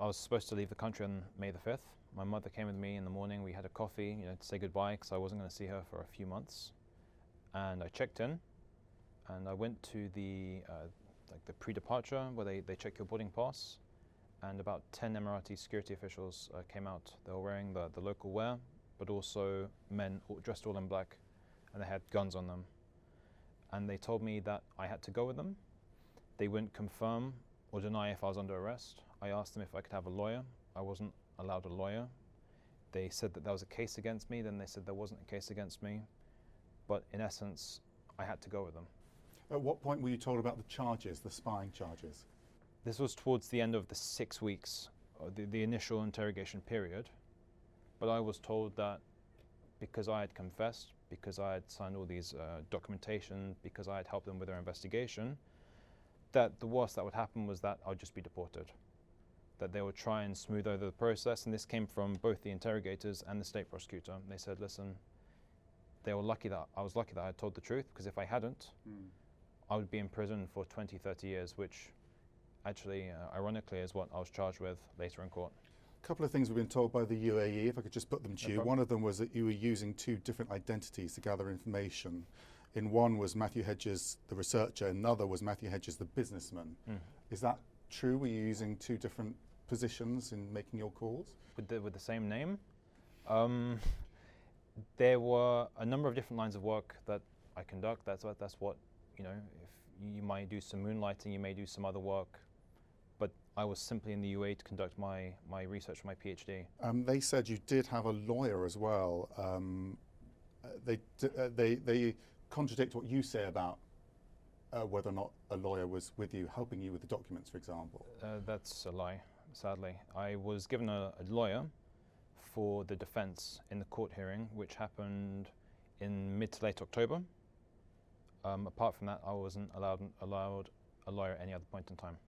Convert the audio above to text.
I was supposed to leave the country on May the 5th. My mother came with me in the morning. We had a coffee, to say goodbye because I wasn't going to see her for a few months. And I checked in, and I went to the pre-departure where they check your boarding pass. And about 10 Emirati security officials came out. They were wearing the local wear, but also men dressed all in black, and they had guns on them. And they told me that I had to go with them. They wouldn't confirm or deny if I was under arrest. I asked them if I could have a lawyer. I wasn't allowed a lawyer. They said that there was a case against me, then they said there wasn't a case against me. But in essence, I had to go with them. At what point were you told about the charges, the spying charges? This was towards the end of the 6 weeks, the initial interrogation period. But I was told that because I had confessed, because I had signed all these documentation, because I had helped them with their investigation, that the worst that would happen was that I would just be deported. That they would try and smooth over the process, and this came from both the interrogators and the state prosecutor. They said, listen, I was lucky that I had told the truth, because if I hadn't, I would be in prison for 20, 30 years, which actually, ironically, is what I was charged with later in court. A couple of things we've been told by the UAE, if I could just put them to you. One of them was that you were using 2 different identities to gather information. In one was Maathio Hedges, the researcher, another was Maathio Hedges, the businessman. Is that true? Were you using 2 different positions in making your calls? With the same name? There were a number of different lines of work that I conduct. That's what, if you might do some moonlighting, you may do some other work. But I was simply in the UAE to conduct my research for my PhD. They said you did have a lawyer as well. They contradict what you say about whether or not a lawyer was with you, helping you with the documents, for example. That's a lie, sadly. I was given a lawyer for the defense in the court hearing, which happened in mid to late October. Apart from that, I wasn't allowed a lawyer at any other point in time.